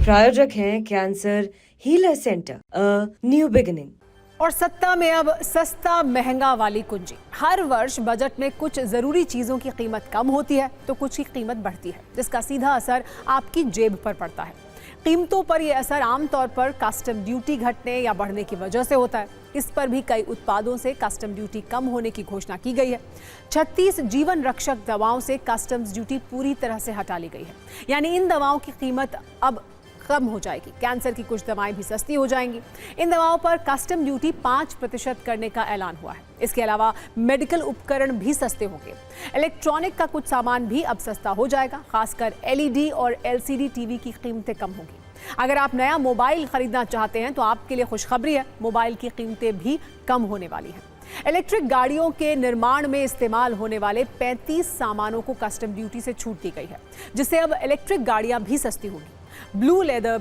प्रायोजक हैं cancer healer centre, a new beginning. और सत्ता में अब सस्ता महंगा वाली कुंजी। हर वर्ष बजट में कुछ जरूरी चीजों की कीमत कम होती है तो कुछ की कीमत बढ़ती है, जिसका सीधा असर आपकी जेब पर पड़ता है। कीमतों पर यह असर आमतौर पर कस्टम ड्यूटी घटने या बढ़ने की वजह से होता है। इस पर भी कई उत्पादों से कस्टम ड्यूटी कम होने की घोषणा की गई है। 36 जीवन रक्षक दवाओं से कस्टम्स ड्यूटी पूरी तरह से हटा ली गई है, यानी इन दवाओं की कीमत अब कम हो जाएगी। कैंसर की कुछ दवाएं भी सस्ती हो जाएंगी। इन दवाओं पर कस्टम ड्यूटी 5% करने का ऐलान हुआ है। इसके अलावा मेडिकल उपकरण भी सस्ते होंगे। इलेक्ट्रॉनिक का कुछ सामान भी अब सस्ता हो जाएगा। खासकर एलईडी और एलसीडी टीवी की कीमतें कम होंगी। अगर आप नया मोबाइल खरीदना चाहते हैं तो आपके लिए खुशखबरी है, मोबाइल की कीमतें भी कम होने वाली हैं। इलेक्ट्रिक गाड़ियों के निर्माण में इस्तेमाल होने वाले 35 सामानों को कस्टम ड्यूटी से छूट दी गई है, जिससे अब इलेक्ट्रिक गाड़ियां भी सस्ती होंगी। ब्लू लेदर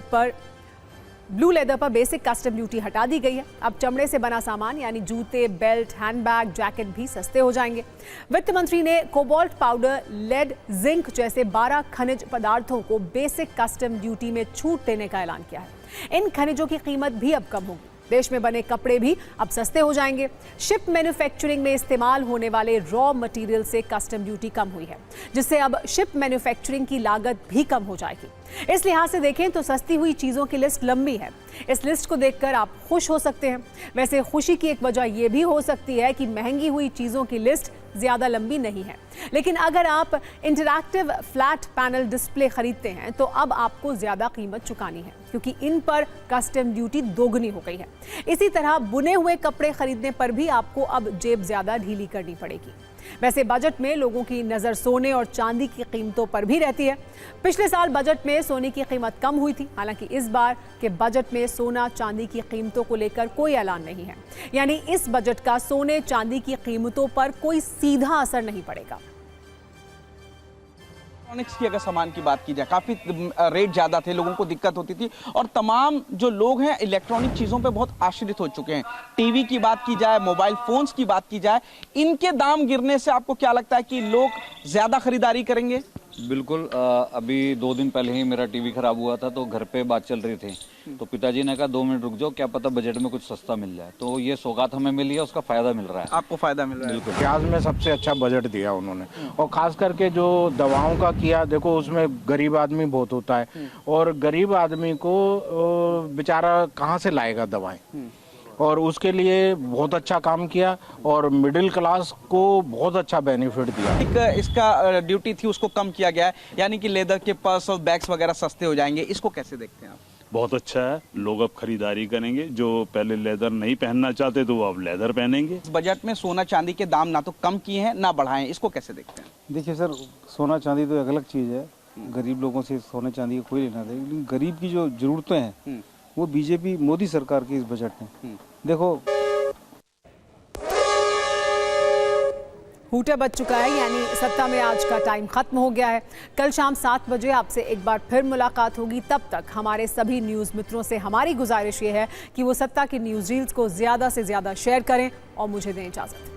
पर बेसिक कस्टम ड्यूटी हटा दी गई है। अब चमड़े से बना सामान यानी जूते, बेल्ट, हैंडबैग, जैकेट भी सस्ते हो जाएंगे। वित्त मंत्री ने कोबाल्ट पाउडर, लेड, जिंक जैसे 12 खनिज पदार्थों को बेसिक कस्टम ड्यूटी में छूट देने का ऐलान किया है। इन खनिजों की कीमत भी अब कम होगी। देश में बने कपड़े भी अब सस्ते हो जाएंगे। शिप मैन्युफैक्चरिंग में इस्तेमाल होने वाले रॉ मटेरियल से कस्टम ड्यूटी कम हुई है, जिससे अब शिप मैन्युफैक्चरिंग की लागत भी कम हो जाएगी। इस लिहाज से देखें तो सस्ती हुई चीज़ों की लिस्ट लंबी है। इस लिस्ट को देखकर आप खुश हो सकते हैं। वैसे खुशी की एक वजह यह भी हो सकती है कि महंगी हुई चीज़ों की लिस्ट ज़्यादा लंबी नहीं है। लेकिन अगर आप इंटरैक्टिव फ्लैट पैनल डिस्प्ले खरीदते हैं तो अब आपको ज़्यादा कीमत चुकानी है, क्योंकि इन पर कस्टम ड्यूटी दोगुनी हो गई है। इसी तरह बुने हुए कपड़े खरीदने पर भी आपको अब जेब ज़्यादा ढीली करनी पड़ेगी। वैसे बजट में लोगों की नज़र सोने और चांदी की कीमतों पर भी रहती है। पिछले साल बजट में सोने की कीमत कम हुई थी, हालांकि इस बार के बजट में सोना चांदी की कीमतों को लेकर कोई ऐलान नहीं है, यानी इस बजट का सोने चांदी की कीमतों पर कोई सीधा असर नहीं पड़ेगा। इलेक्ट्रॉनिक्स की अगर सामान की बात की जाए, काफी रेट ज्यादा थे, लोगों को दिक्कत होती थी और तमाम जो लोग हैं इलेक्ट्रॉनिक चीजों पे बहुत आश्रित हो चुके हैं। टीवी की बात की जाए, मोबाइल फोन्स की बात की जाए, इनके दाम गिरने से आपको क्या लगता है कि लोग ज्यादा खरीदारी करेंगे? बिल्कुल। अभी 2 दिन पहले ही मेरा टीवी खराब हुआ था, तो घर पे बात चल रही थी, तो पिताजी ने कहा 2 मिनट रुक जाओ, क्या पता बजट में कुछ सस्ता मिल जाए। तो ये सौगात हमें मिली है, उसका फायदा मिल रहा है। आपको फायदा मिल रहा है? बिल्कुल। प्याज में सबसे अच्छा बजट दिया उन्होंने, और खास करके जो दवाओं का किया, देखो उसमें गरीब आदमी बहुत होता है और गरीब आदमी को बेचारा कहाँ से लाएगा दवाएं, और उसके लिए बहुत अच्छा काम किया और मिडिल क्लास को बहुत अच्छा बेनिफिट दिया। इसका ड्यूटी थी उसको कम किया गया है, यानी कि लेदर के पर्स और बैग्स वगैरह सस्ते हो जाएंगे। इसको कैसे देखते हैं आप? बहुत अच्छा है, लोग अब खरीदारी करेंगे। जो पहले लेदर नहीं पहनना चाहते तो वो अब लेदर पहनेंगे। इस बजट में सोना चांदी के दाम ना तो कम किए हैं ना बढ़ाए हैं, इसको कैसे देखते हैं? देखिए सर, सोना चांदी तो एक अलग चीज़ है, गरीब लोगों से सोना चांदी का कोई लेना देना, लेकिन गरीब की जो जरूरतें हैं वो बीजेपी मोदी सरकार की इस बजट में देखो। हूटा बज चुका है, यानी सत्ता में आज का टाइम खत्म हो गया है। कल शाम 7 बजे आपसे एक बार फिर मुलाकात होगी। तब तक हमारे सभी न्यूज़ मित्रों से हमारी गुजारिश ये है कि वो सत्ता की न्यूज़ रील्स को ज़्यादा से ज़्यादा शेयर करें और मुझे दें इजाज़त।